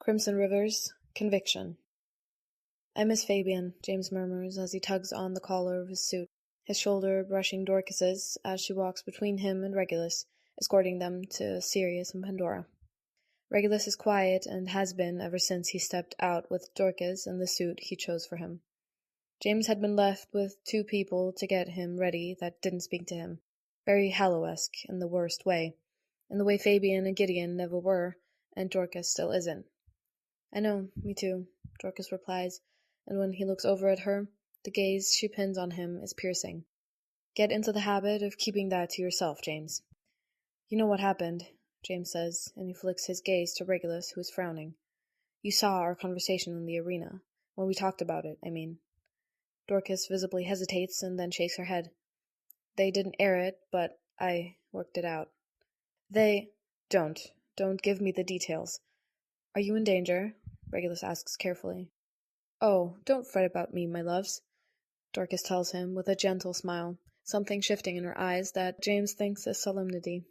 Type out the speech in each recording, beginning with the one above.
Crimson River's conviction. I miss Fabian, James murmurs as he tugs on the collar of his suit, his shoulder brushing Dorcas's as she walks between him and Regulus, escorting them to Sirius and Pandora. Regulus is quiet and has been ever since he stepped out with Dorcas in the suit he chose for him. James had been left with two people to get him ready that didn't speak to him, very Hallow-esque in the worst way, in the way Fabian and Gideon never were, and Dorcas still isn't. I know, me too, Dorcas replies, and when he looks over at her, the gaze she pins on him is piercing. Get into the habit of keeping that to yourself, James. You know what happened, James says, and he flicks his gaze to Regulus, who is frowning. You saw our conversation in the arena, when we talked about it, I mean. Dorcas visibly hesitates and then shakes her head. They didn't air it, but I worked it out. Don't give me the details. Are you in danger? Regulus asks carefully. Oh, don't fret about me, my loves, Dorcas tells him with a gentle smile, something shifting in her eyes that James thinks is solemnity.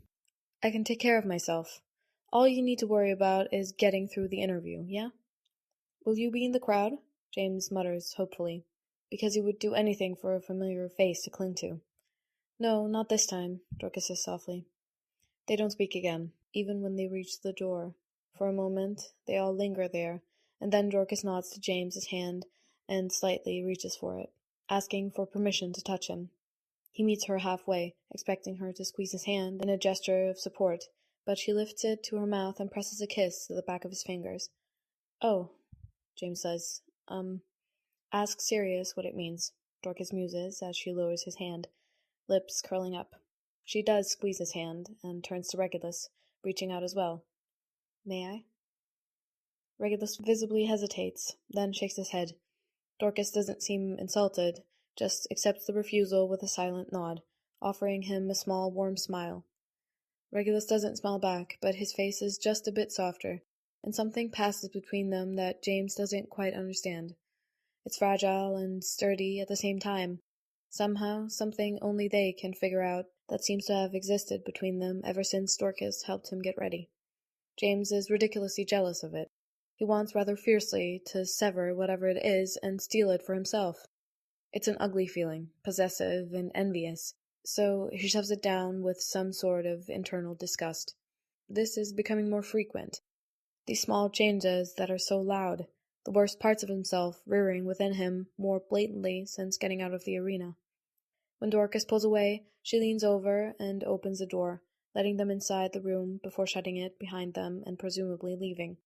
I can take care of myself. All you need to worry about is getting through the interview, yeah? Will you be in the crowd? James mutters hopefully, because he would do anything for a familiar face to cling to. No, not this time, Dorcas says softly. They don't speak again, even when they reach the door. For a moment, they all linger there, and then Dorcas nods to James's hand and slightly reaches for it, asking for permission to touch him. He meets her halfway, expecting her to squeeze his hand in a gesture of support, but she lifts it to her mouth and presses a kiss to the back of his fingers. Oh, James says. Ask Sirius what it means, Dorcas muses as she lowers his hand, lips curling up. She does squeeze his hand, and turns to Regulus, reaching out as well. May I? Regulus visibly hesitates, then shakes his head. Dorcas doesn't seem insulted, just accepts the refusal with a silent nod, offering him a small, warm smile. Regulus doesn't smile back, but his face is just a bit softer, and something passes between them that James doesn't quite understand. It's fragile and sturdy at the same time. Somehow, something only they can figure out that seems to have existed between them ever since Dorcas helped him get ready. James is ridiculously jealous of it. He wants rather fiercely to sever whatever it is and steal it for himself. It's an ugly feeling, possessive and envious, so he shoves it down with some sort of internal disgust. This is becoming more frequent. These small changes that are so loud, the worst parts of himself rearing within him more blatantly since getting out of the arena. When Dorcas pulls away, she leans over and opens the door, letting them inside the room before shutting it behind them and presumably leaving.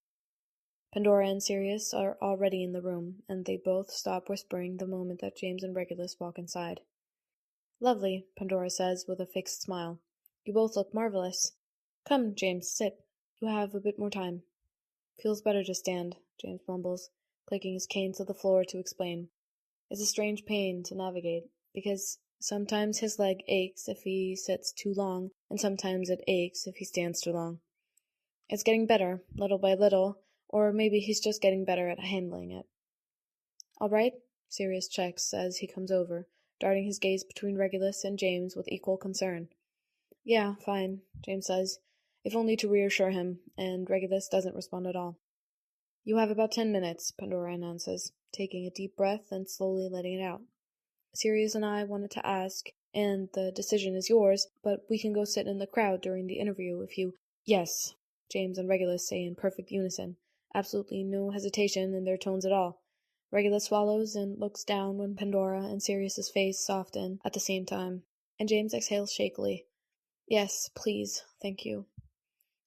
Pandora and Sirius are already in the room, and they both stop whispering the moment that James and Regulus walk inside. Lovely, Pandora says with a fixed smile. You both look marvelous. Come, James, sit. You have a bit more time. Feels better to stand, James mumbles, clicking his cane to the floor to explain. It's a strange pain to navigate, because sometimes his leg aches if he sits too long, and sometimes it aches if he stands too long. It's getting better, little by little, or maybe he's just getting better at handling it. All right? Sirius checks as he comes over, darting his gaze between Regulus and James with equal concern. Yeah, fine, James says, if only to reassure him, and Regulus doesn't respond at all. You have about 10 minutes, Pandora announces, taking a deep breath and slowly letting it out. Sirius and I wanted to ask, and the decision is yours, but we can go sit in the crowd during the interview if you— Yes, James and Regulus say in perfect unison, absolutely no hesitation in their tones at all. Regulus swallows and looks down when Pandora and Sirius's face soften at the same time, and James exhales shakily. Yes, please, thank you.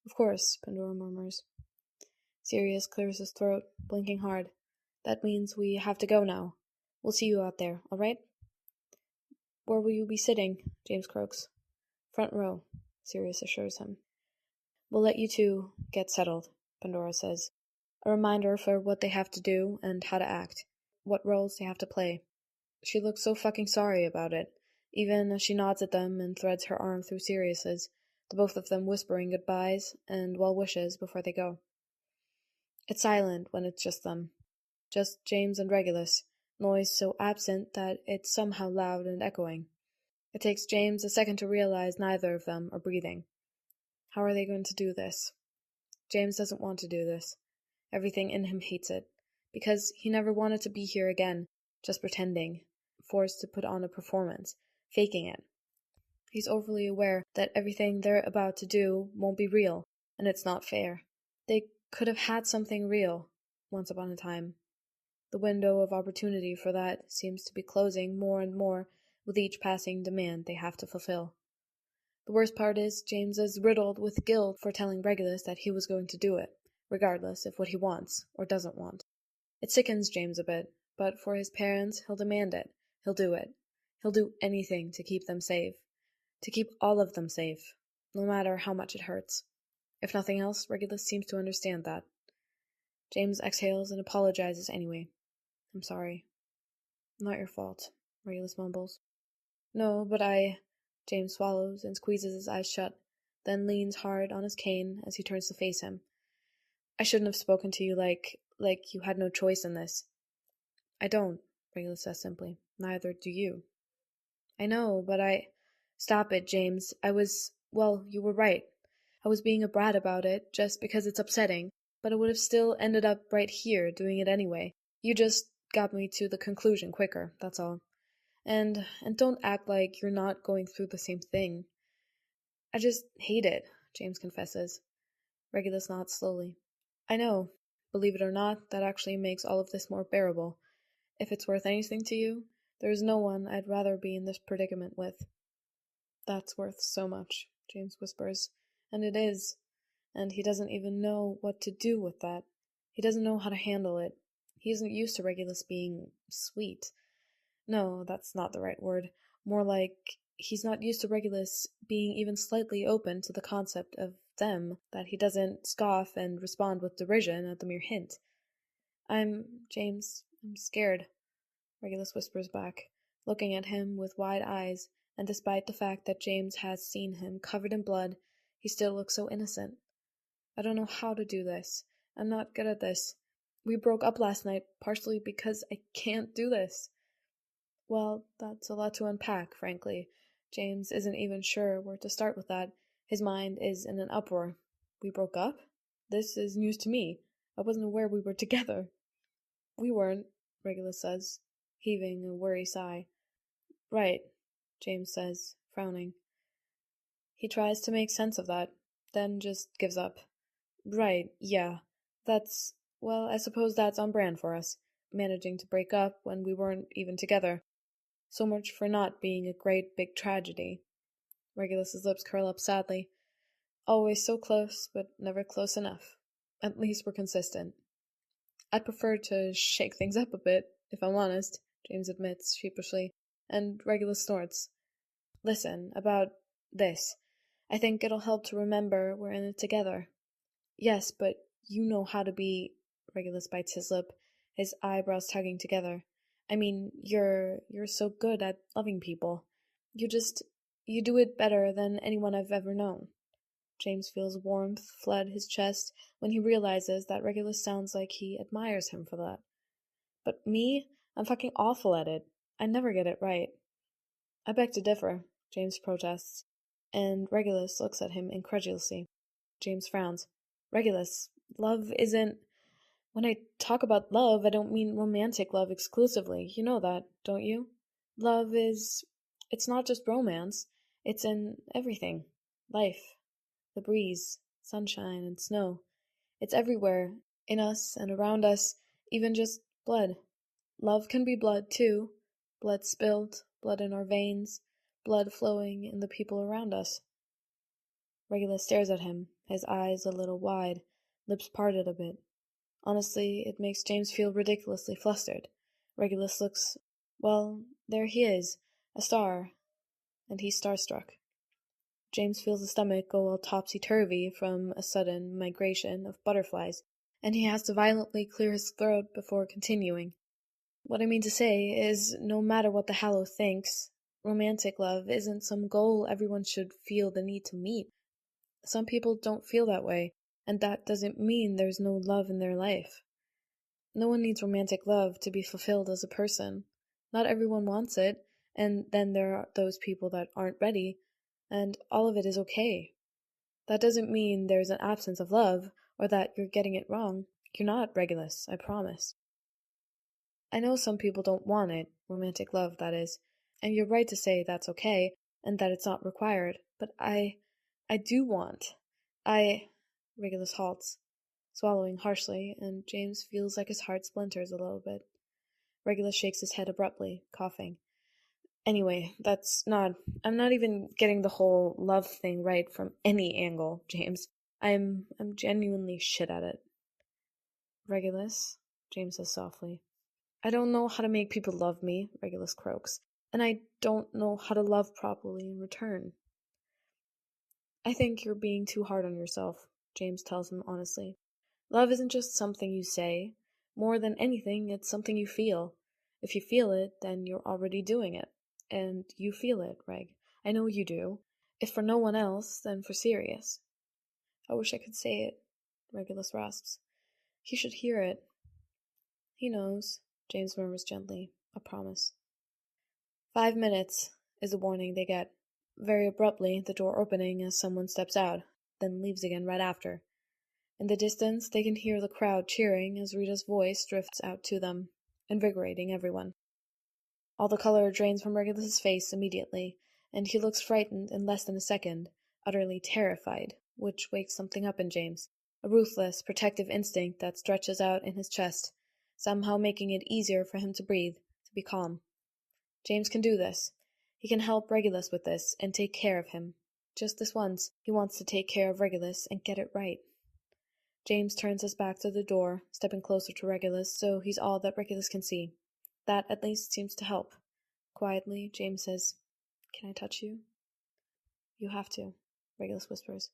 Of course, Pandora murmurs. Sirius clears his throat, blinking hard. That means we have to go now. We'll see you out there, all right? Where will you be sitting? James croaks. Front row, Sirius assures him. We'll let you two get settled, Pandora says. A reminder for what they have to do and how to act, what roles they have to play. She looks so fucking sorry about it, even as she nods at them and threads her arm through Sirius's, the both of them whispering goodbyes and well wishes before they go. It's silent when it's just them. Just James and Regulus, noise so absent that it's somehow loud and echoing. It takes James a second to realize neither of them are breathing. How are they going to do this? James doesn't want to do this. Everything in him hates it, because he never wanted to be here again, just pretending, forced to put on a performance, faking it. He's overly aware that everything they're about to do won't be real, and it's not fair. They could have had something real, once upon a time. The window of opportunity for that seems to be closing more and more with each passing demand they have to fulfill. The worst part is, James is riddled with guilt for telling Regulus that he was going to do it, regardless of what he wants or doesn't want. It sickens James a bit, but for his parents, he'll demand it. He'll do it. He'll do anything to keep them safe. To keep all of them safe, no matter how much it hurts. If nothing else, Regulus seems to understand that. James exhales and apologizes anyway. I'm sorry. Not your fault, Regulus mumbles. No, but James swallows and squeezes his eyes shut, then leans hard on his cane as he turns to face him. I shouldn't have spoken to you like you had no choice in this. I don't, Regulus says simply. Neither do you. I know, but Stop it, James. Well, you were right. I was being a brat about it, just because it's upsetting, but I would have still ended up right here doing it anyway. You just got me to the conclusion quicker, that's all. And don't act like you're not going through the same thing. I just hate it, James confesses. Regulus nods slowly. I know. Believe it or not, that actually makes all of this more bearable. If it's worth anything to you, there's no one I'd rather be in this predicament with. That's worth so much, James whispers. And it is. And he doesn't even know what to do with that. He doesn't know how to handle it. He isn't used to Regulus being sweet. No, that's not the right word. More like he's not used to Regulus being even slightly open to the concept of them, that he doesn't scoff and respond with derision at the mere hint. I'm scared, Regulus whispers back, looking at him with wide eyes, and despite the fact that James has seen him covered in blood, he still looks so innocent. I don't know how to do this. I'm not good at this. We broke up last night, partially because I can't do this. Well, that's a lot to unpack, frankly. James isn't even sure where to start with that. His mind is in an uproar. We broke up? This is news to me. I wasn't aware we were together. We weren't, Regulus says, heaving a weary sigh. Right, James says, frowning. He tries to make sense of that, then just gives up. Right, yeah. I suppose that's on brand for us, managing to break up when we weren't even together. So much for not being a great big tragedy. Regulus's lips curl up sadly. Always so close, but never close enough. At least we're consistent. I'd prefer to shake things up a bit, if I'm honest, James admits sheepishly, and Regulus snorts. Listen, about this. I think it'll help to remember we're in it together. Yes, but you know how to be... Regulus bites his lip, his eyebrows tugging together. I mean, you're so good at loving people. You do it better than anyone I've ever known. James feels warmth flood his chest when he realizes that Regulus sounds like he admires him for that. But me? I'm fucking awful at it. I never get it right. I beg to differ, James protests, and Regulus looks at him incredulously. James frowns. Regulus, love isn't... When I talk about love, I don't mean romantic love exclusively. You know that, don't you? Love is... It's not just romance. It's in everything. Life. The breeze, sunshine, and snow. It's everywhere, in us and around us, even just blood. Love can be blood, too. Blood spilled, blood in our veins, blood flowing in the people around us. Regulus stares at him, his eyes a little wide, lips parted a bit. Honestly, it makes James feel ridiculously flustered. Regulus looks... Well, there he is, a star, and he's starstruck. James feels his stomach go all topsy-turvy from a sudden migration of butterflies, and he has to violently clear his throat before continuing. What I mean to say is, no matter what the Hallow thinks, romantic love isn't some goal everyone should feel the need to meet. Some people don't feel that way, and that doesn't mean there's no love in their life. No one needs romantic love to be fulfilled as a person. Not everyone wants it, and then there are those people that aren't ready, and all of it is okay. That doesn't mean there's an absence of love, or that you're getting it wrong. You're not, Regulus, I promise. I know some people don't want it, romantic love, that is, and you're right to say that's okay, and that it's not required, but I do want. Regulus halts, swallowing harshly, and James feels like his heart splinters a little bit. Regulus shakes his head abruptly, coughing. Anyway, I'm not even getting the whole love thing right from any angle, James. I'm genuinely shit at it. Regulus, James says softly. I don't know how to make people love me, Regulus croaks, and I don't know how to love properly in return. I think you're being too hard on yourself, James tells him honestly. Love isn't just something you say. More than anything, it's something you feel. If you feel it, then you're already doing it. And you feel it, Reg. I know you do. If for no one else, then for Sirius. I wish I could say it, Regulus rasps. He should hear it. He knows, James murmurs gently. I promise. 5 minutes is the warning they get. Very abruptly, the door opening as someone steps out, then leaves again right after. In the distance, they can hear the crowd cheering as Rita's voice drifts out to them, invigorating everyone. All the color drains from Regulus's face immediately, and he looks frightened in less than a second, utterly terrified, which wakes something up in James, a ruthless, protective instinct that stretches out in his chest, somehow making it easier for him to breathe, to be calm. James can do this. He can help Regulus with this, and take care of him. Just this once, he wants to take care of Regulus and get it right. James turns his back to the door, stepping closer to Regulus, so he's all that Regulus can see. That, at least, seems to help. Quietly, James says, Can I touch you? You have to, Regulus whispers.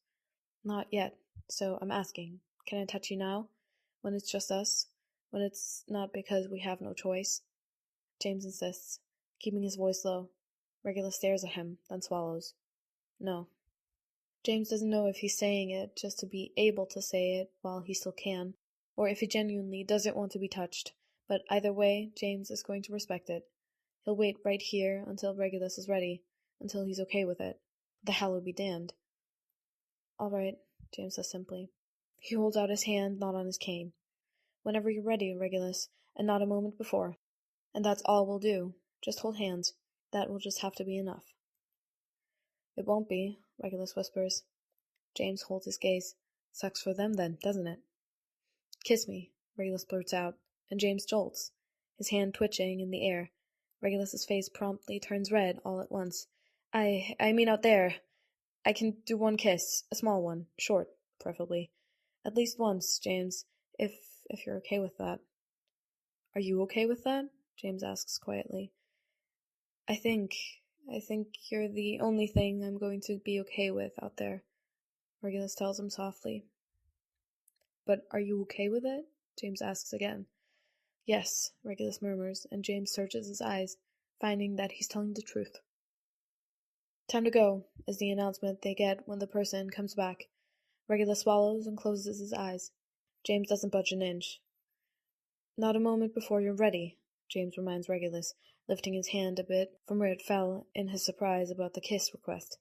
Not yet, so I'm asking. Can I touch you now? When it's just us? When it's not because we have no choice? James insists, keeping his voice low. Regulus stares at him, then swallows. No. James doesn't know if he's saying it just to be able to say it while he still can, or if he genuinely doesn't want to be touched, but either way, James is going to respect it. He'll wait right here until Regulus is ready, until he's okay with it. The hell will be damned. All right, James says simply. He holds out his hand, not on his cane. Whenever you're ready, Regulus, and not a moment before. And that's all we'll do. Just hold hands. That will just have to be enough. It won't be, Regulus whispers. James holds his gaze. Sucks for them then, doesn't it? Kiss me, Regulus blurts out, and James jolts, his hand twitching in the air. Regulus's face promptly turns red all at once. I mean out there. I can do one kiss, a small one, short, preferably. At least once, James, if you're okay with that. Are you okay with that? James asks quietly. I think you're the only thing I'm going to be okay with out there, Regulus tells him softly. But are you okay with it? James asks again. Yes, Regulus murmurs, and James searches his eyes, finding that he's telling the truth. Time to go, is the announcement they get when the person comes back. Regulus swallows and closes his eyes. James doesn't budge an inch. Not a moment before you're ready, James reminds Regulus, lifting his hand a bit from where it fell in his surprise about the kiss request.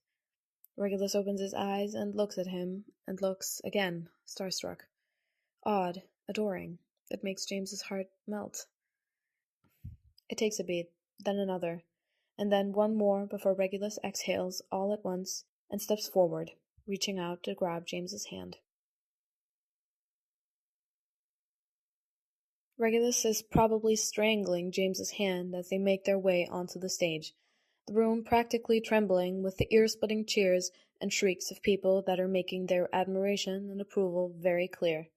Regulus opens his eyes and looks at him, and looks, again, starstruck. Odd, adoring. It makes James's heart melt. It takes a beat, then another, and then one more before Regulus exhales all at once and steps forward, reaching out to grab James's hand. Regulus is probably strangling James's hand as they make their way onto the stage, the room practically trembling with the ear-splitting cheers and shrieks of people that are making their admiration and approval very clear.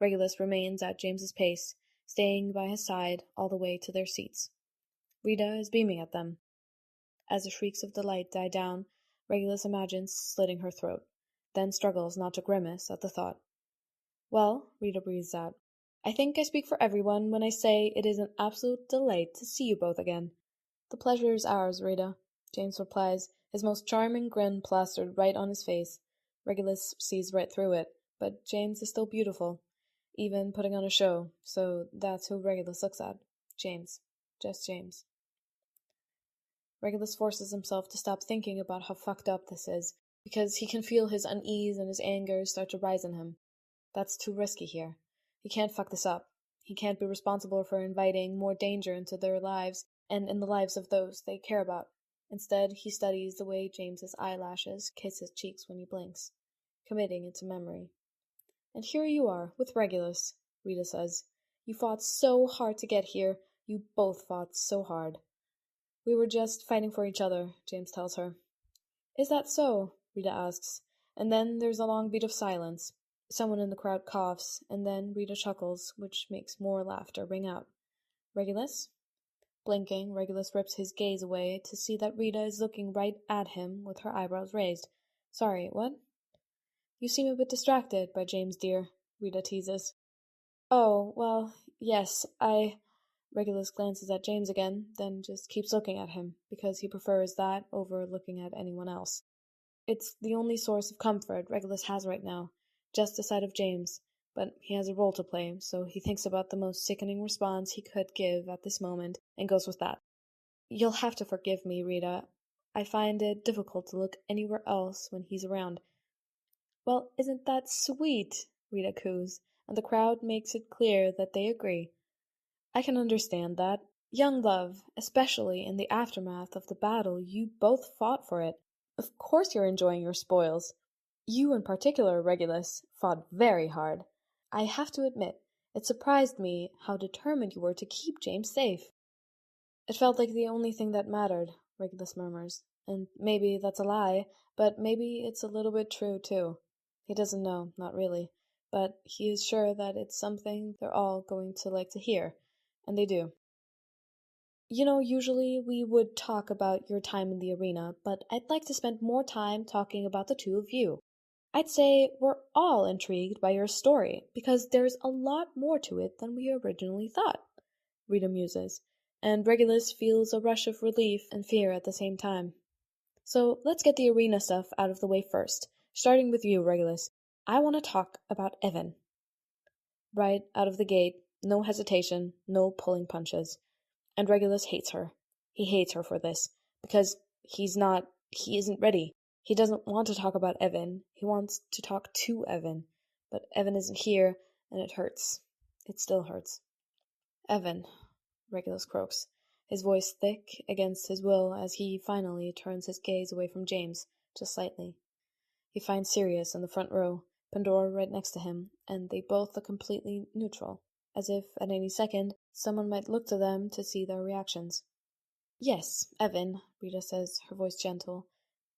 Regulus remains at James's pace, staying by his side all the way to their seats. Rita is beaming at them. As the shrieks of delight die down, Regulus imagines slitting her throat, then struggles not to grimace at the thought. Well, Rita breathes out, I think I speak for everyone when I say it is an absolute delight to see you both again. The pleasure is ours, Rita, James replies, his most charming grin plastered right on his face. Regulus sees right through it, but James is still beautiful, even putting on a show, so that's who Regulus looks at. James. Just James. Regulus forces himself to stop thinking about how fucked up this is, because he can feel his unease and his anger start to rise in him. That's too risky here. He can't fuck this up. He can't be responsible for inviting more danger into their lives and in the lives of those they care about. Instead, he studies the way James's eyelashes kiss his cheeks when he blinks, committing it to memory. And here you are, with Regulus, Rita says. You fought so hard to get here. You both fought so hard. We were just fighting for each other, James tells her. Is that so? Rita asks. And then there's a long beat of silence. Someone in the crowd coughs, and then Rita chuckles, which makes more laughter ring out. Regulus? Blinking, Regulus rips his gaze away to see that Rita is looking right at him with her eyebrows raised. Sorry, what? You seem a bit distracted by James, dear, Rita teases. Oh, well, yes, Regulus glances at James again, then just keeps looking at him, because he prefers that over looking at anyone else. It's the only source of comfort Regulus has right now, just the sight of James, but he has a role to play, so he thinks about the most sickening response he could give at this moment, and goes with that. You'll have to forgive me, Rita. I find it difficult to look anywhere else when he's around. Well, isn't that sweet? Rita coos, and the crowd makes it clear that they agree. I can understand that. Young love, especially in the aftermath of the battle, you both fought for it. Of course you're enjoying your spoils. You in particular, Regulus, fought very hard. I have to admit, it surprised me how determined you were to keep James safe. It felt like the only thing that mattered, Regulus murmurs. And maybe that's a lie, but maybe it's a little bit true, too. He doesn't know, not really, but he is sure that it's something they're all going to like to hear, and they do. You know, usually we would talk about your time in the arena, but I'd like to spend more time talking about the two of you. I'd say we're all intrigued by your story, because there's a lot more to it than we originally thought, Rita muses, and Regulus feels a rush of relief and fear at the same time. So let's get the arena stuff out of the way first, starting with you, Regulus. I want to talk about Evan. Right out of the gate, no hesitation, no pulling punches. And Regulus hates her. He hates her for this, because he isn't ready. He doesn't want to talk about Evan. He wants to talk to Evan. But Evan isn't here, and it hurts. It still hurts. Evan, Regulus croaks, his voice thick against his will as he finally turns his gaze away from James, just slightly. He finds Sirius in the front row, Pandora right next to him, and they both look completely neutral, as if at any second someone might look to them to see their reactions. Yes, Evan, Rita says, her voice gentle,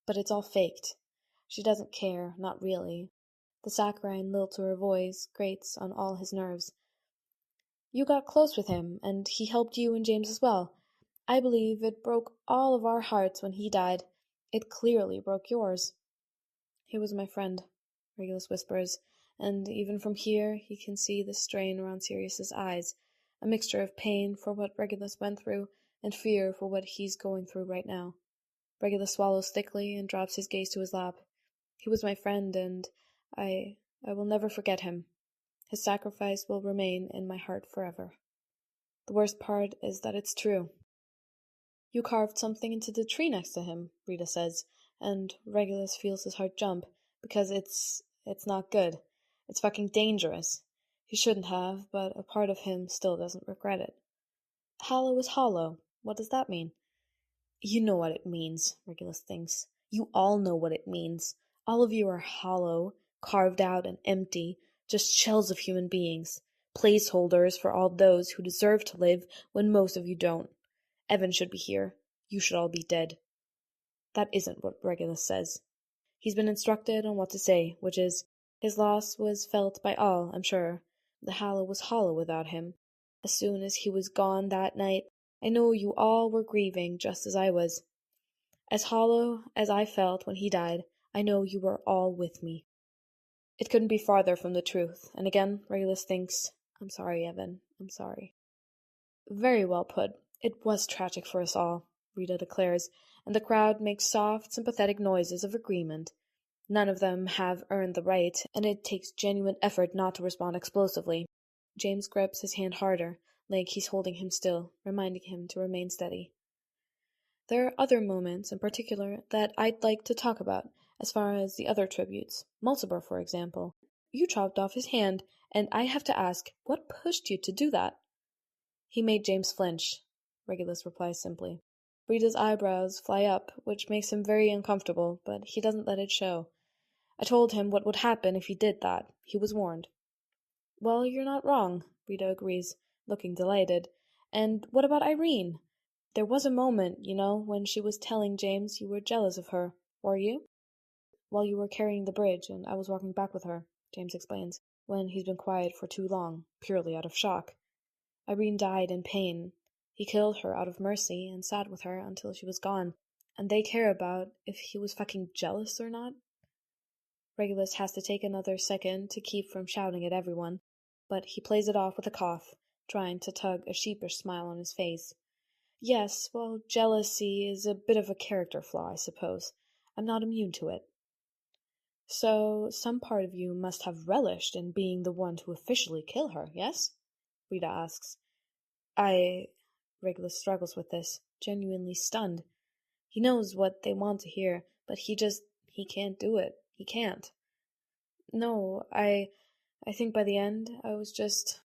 but it's all faked. She doesn't care, not really. The saccharine lilt to her voice grates on all his nerves. You got close with him, and he helped you and James as well. I believe it broke all of our hearts when he died. It clearly broke yours. He was my friend, Regulus whispers, and even from here he can see the strain around Sirius's eyes, a mixture of pain for what Regulus went through and fear for what he's going through right now. Regulus swallows thickly and drops his gaze to his lap. He was my friend, and I will never forget him. His sacrifice will remain in my heart forever. The worst part is that it's true. You carved something into the tree next to him, Rita says, and Regulus feels his heart jump, because it's not good. It's fucking dangerous. He shouldn't have, but a part of him still doesn't regret it. Hollow is hollow. What does that mean? You know what it means, Regulus thinks. You all know what it means. All of you are hollow, carved out and empty, just shells of human beings, placeholders for all those who deserve to live when most of you don't. Evan should be here. You should all be dead. That isn't what Regulus says. He's been instructed on what to say, which is, his loss was felt by all, I'm sure. The hollow was hollow without him. As soon as he was gone that night, I know you all were grieving just as I was. As hollow as I felt when he died, I know you were all with me. It couldn't be farther from the truth, and again Regulus thinks, I'm sorry, Evan, I'm sorry. Very well put. It was tragic for us all, Rita declares, and the crowd makes soft, sympathetic noises of agreement. None of them have earned the right, and it takes genuine effort not to respond explosively. James grips his hand harder, like he's holding him still, reminding him to remain steady. There are other moments in particular that I'd like to talk about, as far as the other tributes. Mulciber, for example. You chopped off his hand, And I have to ask, what pushed you to do that? He made James flinch, Regulus replies simply. Rita's eyebrows fly up, which makes him very uncomfortable, but he doesn't let it show. I told him what would happen if he did that. He was warned. Well, you're not wrong, Rita agrees, looking delighted. And what about Irene? There was a moment, when she was telling James you were jealous of her. Were you? While you were carrying the bridge and I was walking back with her, James explains, when he's been quiet for too long, purely out of shock. Irene died in pain. He killed her out of mercy and sat with her until she was gone. And they care about if he was fucking jealous or not? Regulus has to take another second to keep from shouting at everyone, but he plays it off with a cough, trying to tug a sheepish smile on his face. Yes, well, jealousy is a bit of a character flaw, I suppose. I'm not immune to it. So, some part of you must have relished in being the one to officially kill her, yes? Rita asks. Regulus struggles with this, genuinely stunned. He knows what they want to hear, but he can't do it. He can't. No, I think by the end, I was just...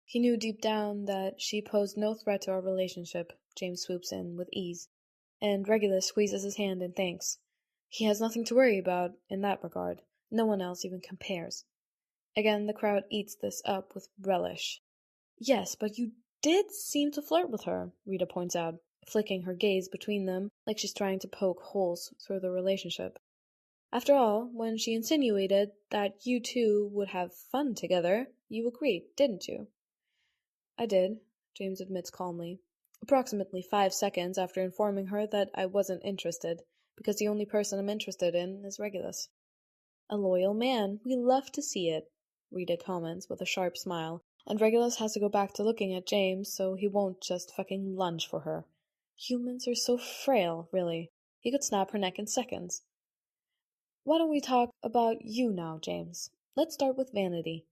He knew deep down that she posed no threat to our relationship, James swoops in with ease, and Regulus squeezes his hand in thanks. He has nothing to worry about in that regard. No one else even compares. Again, the crowd eats this up with relish. Yes, but you did seem to flirt with her, Rita points out, flicking her gaze between them like she's trying to poke holes through the relationship. After all, when she insinuated that you two would have fun together, you agreed, didn't you? I did, James admits calmly, approximately 5 seconds after informing her that I wasn't interested, because the only person I'm interested in is Regulus. A loyal man, we love to see it, Rita comments with a sharp smile, and Regulus has to go back to looking at James so he won't just fucking lunge for her. Humans are so frail, really. He could snap her neck in seconds. Why don't we talk about you now, James? Let's start with Vanity.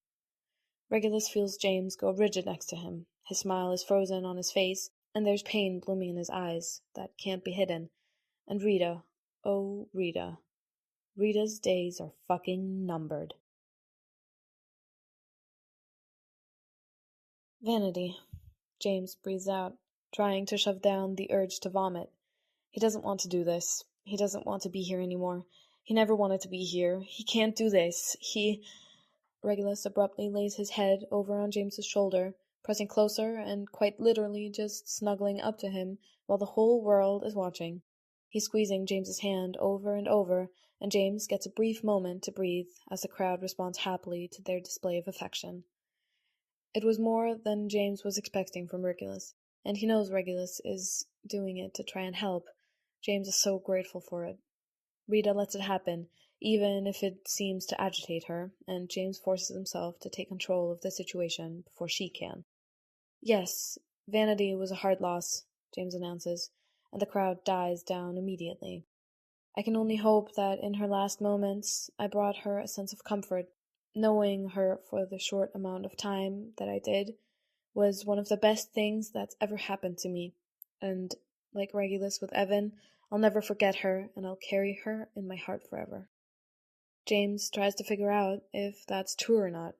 Regulus feels James go rigid next to him. His smile is frozen on his face, and there's pain blooming in his eyes that can't be hidden. And Rita, oh Rita. Rita's days are fucking numbered. Vanity, James breathes out, trying to shove down the urge to vomit. He doesn't want to do this. He doesn't want to be here anymore. He never wanted to be here. He can't do this. Regulus abruptly lays his head over on James's shoulder, pressing closer and quite literally just snuggling up to him while the whole world is watching. He's squeezing James's hand over and over, and James gets a brief moment to breathe as the crowd responds happily to their display of affection. It was more than James was expecting from Regulus, and he knows Regulus is doing it to try and help. James is so grateful for it. Rita lets it happen, even if it seems to agitate her, and James forces himself to take control of the situation before she can. Yes, Vanity was a hard loss, James announces, and the crowd dies down immediately. I can only hope that in her last moments I brought her a sense of comfort. Knowing her for the short amount of time that I did was one of the best things that's ever happened to me, and, like Regulus with Evan, I'll never forget her, and I'll carry her in my heart forever. James tries to figure out if that's true or not.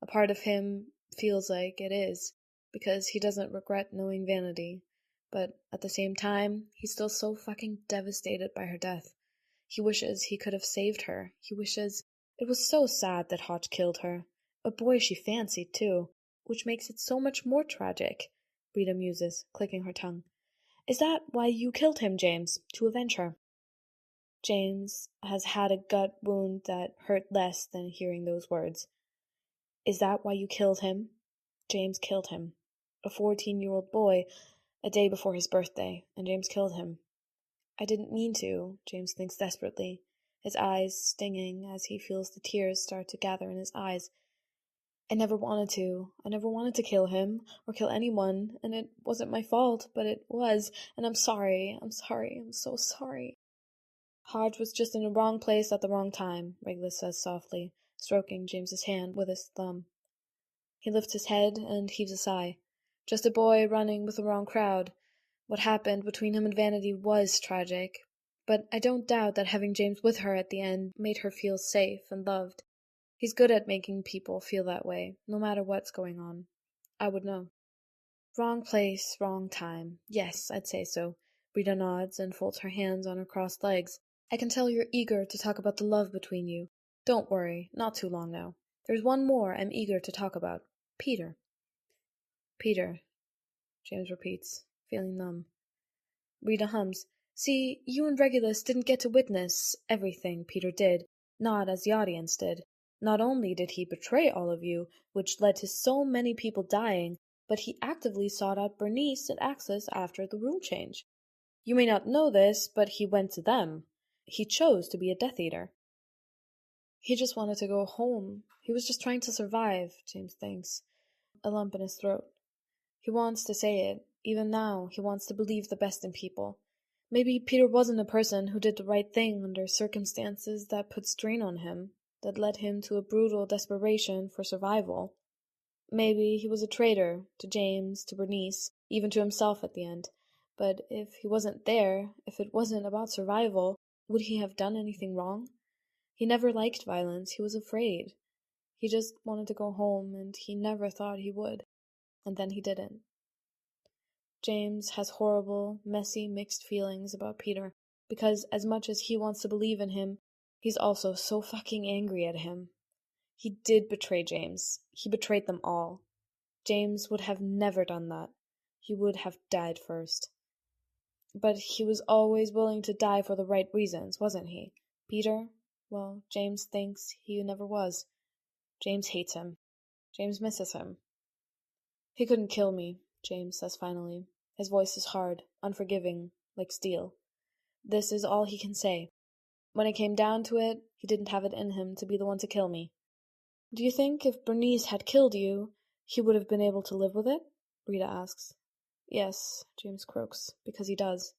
A part of him feels like it is, because he doesn't regret knowing Vanity, but at the same time, he's still so fucking devastated by her death. He wishes he could have saved her. He wishes... It was so sad that Hodge killed her. A boy she fancied, too, which makes it so much more tragic, Rita muses, clicking her tongue. Is that why you killed him, James? To avenge her? James has had a gut wound that hurt less than hearing those words. Is that why you killed him? James killed him. A 14-year-old boy, a day before his birthday, and James killed him. I didn't mean to, James thinks desperately, his eyes stinging as he feels the tears start to gather in his eyes. I never wanted to. I never wanted to kill him, or kill anyone, and it wasn't my fault, but it was, and I'm sorry. I'm so sorry. Hodge was just in the wrong place at the wrong time, Regulus says softly, stroking James's hand with his thumb. He lifts his head and heaves a sigh. Just a boy running with the wrong crowd. What happened between him and Vanity was tragic, but I don't doubt that having James with her at the end made her feel safe and loved. He's good at making people feel that way, no matter what's going on. I would know. Wrong place, wrong time. Yes, I'd say so. Rita nods and folds her hands on her crossed legs. I can tell you're eager to talk about the love between you. Don't worry, not too long now. There's one more I'm eager to talk about. Peter. Peter, James repeats, feeling numb. Rita hums. See, you and Regulus didn't get to witness everything Peter did, not as the audience did. Not only did he betray all of you, which led to so many people dying, but he actively sought out Bernice and Axis after the rule change. You may not know this, but he went to them. He chose to be a Death Eater. He just wanted to go home. He was just trying to survive, James thinks, a lump in his throat. He wants to say it. Even now, he wants to believe the best in people. Maybe Peter wasn't a person who did the right thing under circumstances that put strain on him, that led him to a brutal desperation for survival. Maybe he was a traitor, to James, to Bernice, even to himself at the end. But if he wasn't there, if it wasn't about survival, would he have done anything wrong? He never liked violence, he was afraid. He just wanted to go home, and he never thought he would. And then he didn't. James has horrible, messy, mixed feelings about Peter, because as much as he wants to believe in him, he's also so fucking angry at him. He did betray James. He betrayed them all. James would have never done that. He would have died first. But he was always willing to die for the right reasons, wasn't he? Peter? Well, James thinks he never was. James hates him. James misses him. He couldn't kill me, James says finally. His voice is hard, unforgiving, like steel. This is all he can say. When it came down to it, he didn't have it in him to be the one to kill me. Do you think if Bernice had killed you, he would have been able to live with it? Rita asks. Yes, James croaks, because he does.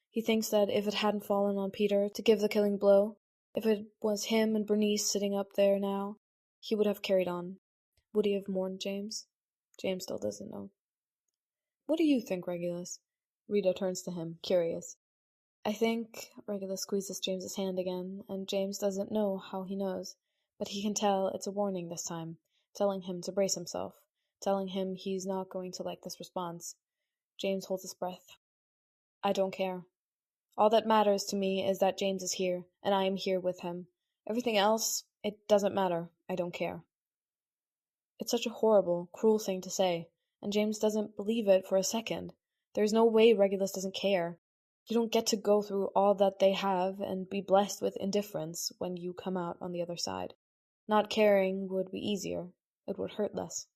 He thinks that if it hadn't fallen on Peter to give the killing blow, if it was him and Bernice sitting up there now, he would have carried on. Would he have mourned James? James still doesn't know. What do you think, Regulus? Rita turns to him, curious. I think, Regulus squeezes James's hand again, and James doesn't know how he knows, but he can tell it's a warning this time, telling him to brace himself, telling him he's not going to like this response. James holds his breath. I don't care. All that matters to me is that James is here, and I am here with him. Everything else, it doesn't matter. I don't care. It's such a horrible, cruel thing to say, and James doesn't believe it for a second. There's no way Regulus doesn't care. You don't get to go through all that they have and be blessed with indifference when you come out on the other side. Not caring would be easier. It would hurt less.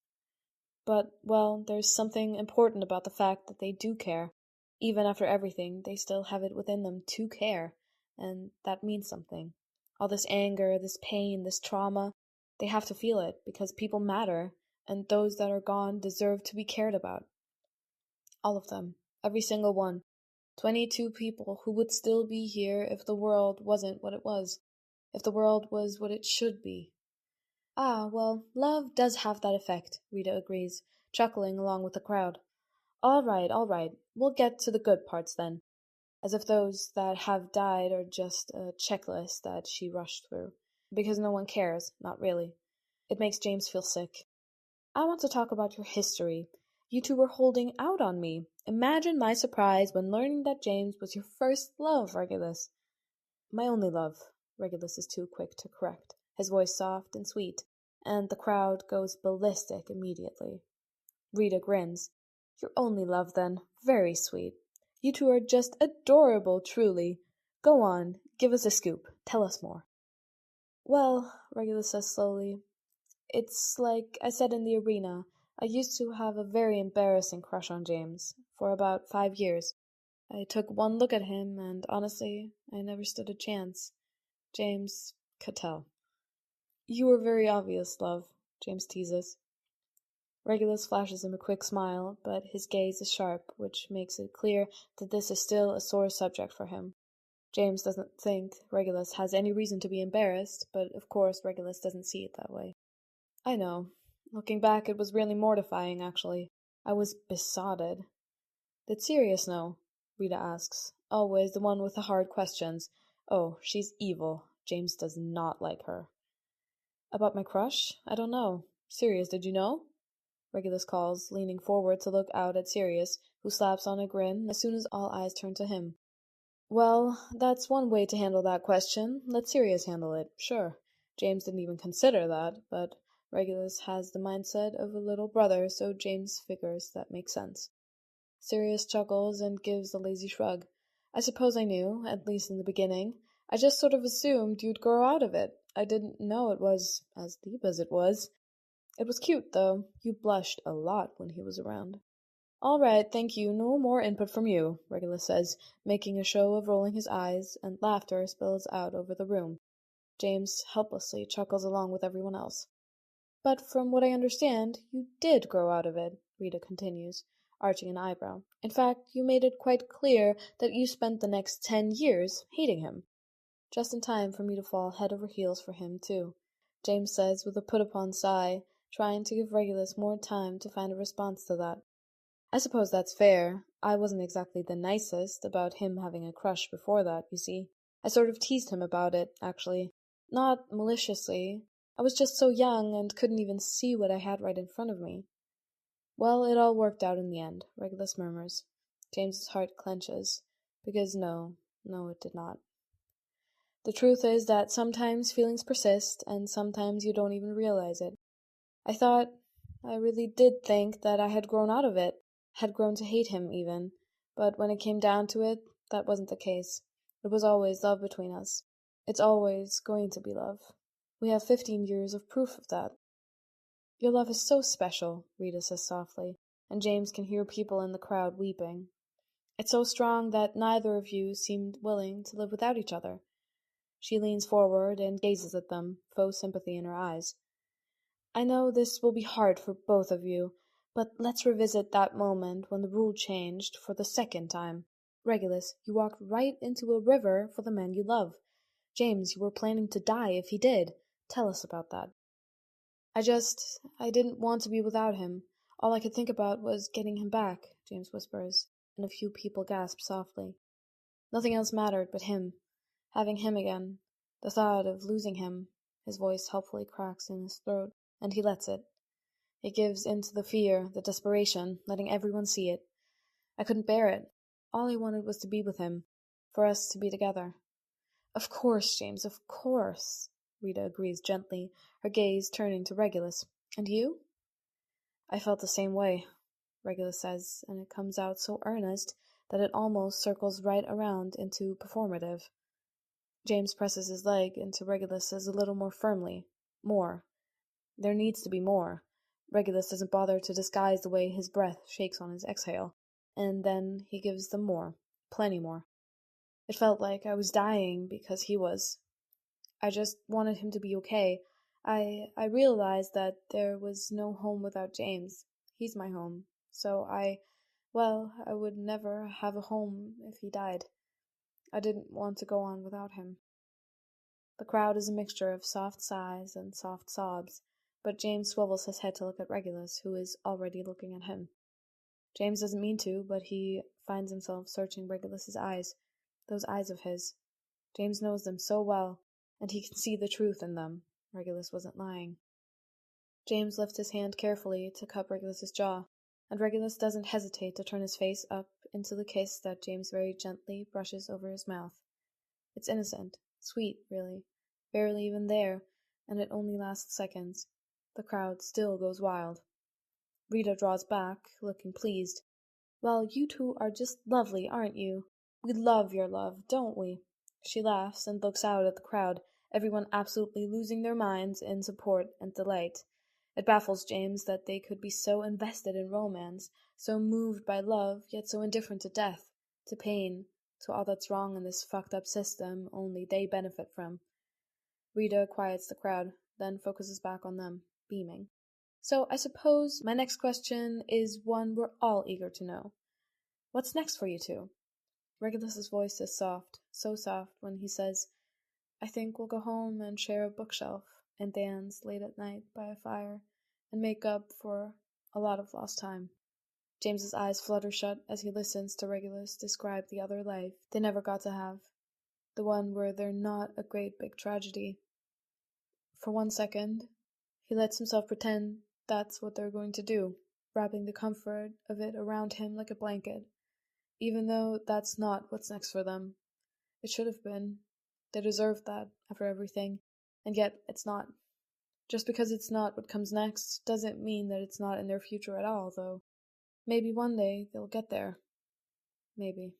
But, well, there's something important about the fact that they do care. Even after everything, they still have it within them to care, and that means something. All this anger, this pain, this trauma, they have to feel it, because people matter, and those that are gone deserve to be cared about. All of them. Every single one. 22 people who would still be here if the world wasn't what it was. If the world was what it should be. Ah, well, love does have that effect, Rita agrees, chuckling along with the crowd. All right, we'll get to the good parts then. As if those that have died are just a checklist that she rushed through. Because no one cares, not really. It makes James feel sick. I want to talk about your history. You two were holding out on me. Imagine my surprise when learning that James was your first love, Regulus. My only love, Regulus is too quick to correct, his voice soft and sweet, and the crowd goes ballistic immediately. Rita grins. Your only love, then. Very sweet. You two are just adorable, truly. Go on, give us a scoop. Tell us more. Well, Regulus says slowly, it's like I said in the arena. I used to have a very embarrassing crush on James, for about 5 years. I took one look at him, and honestly, I never stood a chance. James could tell. You were very obvious, love, James teases. Regulus flashes him a quick smile, but his gaze is sharp, which makes it clear that this is still a sore subject for him. James doesn't think Regulus has any reason to be embarrassed, but of course Regulus doesn't see it that way. I know. Looking back, it was really mortifying, actually. I was besotted. Did Sirius know? Rita asks, always the one with the hard questions. Oh, she's evil. James does not like her. About my crush? I don't know. Sirius, did you know? Regulus calls, leaning forward to look out at Sirius, who slaps on a grin as soon as all eyes turn to him. Well, that's one way to handle that question. Let Sirius handle it, sure. James didn't even consider that, but Regulus has the mindset of a little brother, so James figures that makes sense. Sirius chuckles and gives a lazy shrug. I suppose I knew, at least in the beginning. I just sort of assumed you'd grow out of it. I didn't know it was as deep as it was. It was cute, though. You blushed a lot when he was around. All right, thank you. No more input from you, Regulus says, making a show of rolling his eyes, and laughter spills out over the room. James helplessly chuckles along with everyone else. But from what I understand, you did grow out of it, Rita continues, arching an eyebrow. In fact, you made it quite clear that you spent the next 10 years hating him. Just in time for me to fall head over heels for him, too, James says with a put-upon sigh, trying to give Regulus more time to find a response to that. I suppose that's fair. I wasn't exactly the nicest about him having a crush before that, you see. I sort of teased him about it, actually. Not maliciously. I was just so young and couldn't even see what I had right in front of me. Well, it all worked out in the end, Regulus murmurs. James's heart clenches, because no, it did not. The truth is that sometimes feelings persist, and sometimes you don't even realize it. I really did think that I had grown out of it, had grown to hate him even, but when it came down to it, that wasn't the case. It was always love between us. It's always going to be love. We have 15 years of proof of that. Your love is so special, Rita says softly, and James can hear people in the crowd weeping. It's so strong that neither of you seemed willing to live without each other. She leans forward and gazes at them, faux sympathy in her eyes. I know this will be hard for both of you, but let's revisit that moment when the rule changed for the second time. Regulus, you walked right into a river for the man you love. James, you were planning to die if he did. Tell us about that. I didn't want to be without him. All I could think about was getting him back, James whispers, and a few people gasp softly. Nothing else mattered but him. Having him again. The thought of losing him. His voice helpfully cracks in his throat, and he lets it. It gives into the fear, the desperation, letting everyone see it. I couldn't bear it. All I wanted was to be with him, for us to be together. Of course, James, of course, Rita agrees gently, her gaze turning to Regulus. And you? I felt the same way, Regulus says, and it comes out so earnest that it almost circles right around into performative. James presses his leg into Regulus's a little more firmly. More. There needs to be more. Regulus doesn't bother to disguise the way his breath shakes on his exhale, and then he gives them more. Plenty more. It felt like I was dying because he was. I just wanted him to be okay. I realized that there was no home without James. He's my home. So I would never have a home if he died. I didn't want to go on without him. The crowd is a mixture of soft sighs and soft sobs, but James swivels his head to look at Regulus, who is already looking at him. James doesn't mean to, but he finds himself searching Regulus's eyes, those eyes of his. James knows them so well, and he can see the truth in them. Regulus wasn't lying. James lifts his hand carefully to cup Regulus's jaw, and Regulus doesn't hesitate to turn his face up into the kiss that James very gently brushes over his mouth. It's innocent, sweet, really, barely even there, and it only lasts seconds. The crowd still goes wild. Rita draws back, looking pleased. Well, you two are just lovely, aren't you? We love your love, don't we? She laughs and looks out at the crowd, everyone absolutely losing their minds in support and delight. It baffles James that they could be so invested in romance, so moved by love, yet so indifferent to death, to pain, to all that's wrong in this fucked-up system only they benefit from. Rita quiets the crowd, then focuses back on them, beaming. So I suppose my next question is one we're all eager to know. What's next for you two? Regulus's voice is soft, so soft when he says, I think we'll go home and share a bookshelf and dance late at night by a fire and make up for a lot of lost time. James's eyes flutter shut as he listens to Regulus describe the other life they never got to have, the one where they're not a great big tragedy. For 1 second, he lets himself pretend that's what they're going to do, wrapping the comfort of it around him like a blanket, even though that's not what's next for them. It should have been. They deserved that, after everything, and yet it's not. Just because it's not what comes next doesn't mean that it's not in their future at all, though. Maybe one day they'll get there. Maybe.